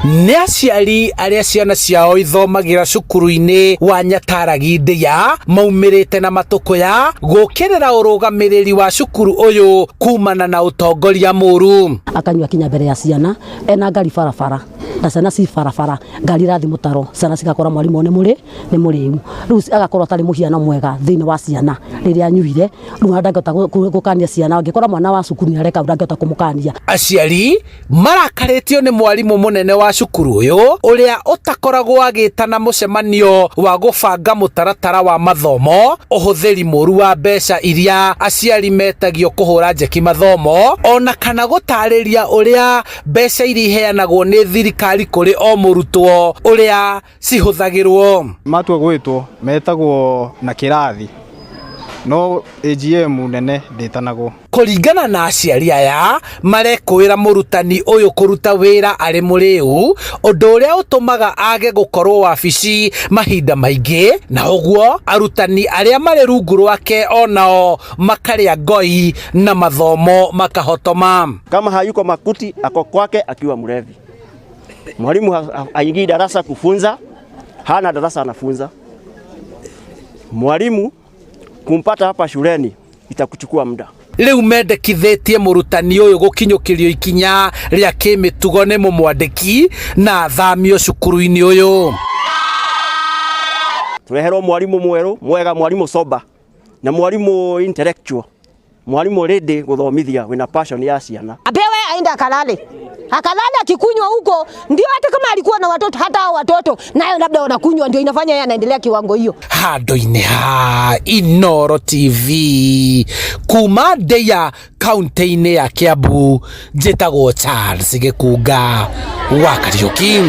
Nĩ aciari arĩa ciana ciao ithomagira cukuru-inĩ wa Nyataragi Ndia maumĩrĩte na matũkũya gũkĩrĩra ũrũgamĩrĩri wa cukuru ũyũ kumana na ũtongoria mũru. Akanyua kinya mbere ya ciana ena ngari barabara na ciana ci barabara ngari rathi mutaro ciana cigakora mwarimu nĩ mũrĩu rĩu agakorwo tarĩ mũhiano mwega thĩinĩ wa ciana rĩrĩa anyuire rĩu ndangĩhota gũkania ciana angĩkora mwana wa cukuru nĩ areka ndangĩhota kũmũkania. Aciari marakarĩtio nĩ mwarimu mũnene wa cukuru ũyũ ũrĩa ũtakoragwo agĩtana mũcemanio wa gũbanga mũtaratara wa mathomo, ũhũthĩri mũru wa mbeca iria aciari metagio kũhũra njeki mathomo, ona kana gũtarĩria ũrĩa mbeca iria iheanagwo nĩ thirikari kũrĩ o mũrutwo ũrĩa cihũthagĩrwo. Matua gwĩtwo metagwo na kĩrathi no AGM nene ndĩtanagwo. Kũringana na aciari aya marekũĩra mũrutani ũyũ kũruta wĩra arĩ mũrĩu, ũndũ ũrĩa ũtũmaga age gũkorwo wabici mahinda maingĩ, na ũguo arutani arĩa marĩ rungu rwake onao makarĩa ngoi na mathomo makahotoma. Kama hayuko makuti ako kwake akiwa mlevi. Mwalimu haingii darasa kufunza, hana darasa anafunza. Mwalimu kumpata hapa shuleni itakuchukua muda. Rĩu mendekithĩtie mũrutani ũyũ gũkinyũkĩrio ikinya rĩa kĩmĩtugo nĩ mũmwandĩki na thamio cukuru-inĩ ũyũ. Tureherwo mwalimu mwerũ mwega, mwalimu soba na mwalimu intellectual, mwalimu ready gũthomithia wina passion ya ciana. Apewe aende akalale akikunywa huko, ndio hata kama alikuwa na watoto, hata hao watoto nayo labda wanakunywa, ndio inafanya yeye anaendelea kiwango hiyo. Handũ-inĩ ha Inooro TV kuma Ndia kaunti-inĩ ya Kiambu, njĩtagwo Charles Gĩkunga wa Kariũki.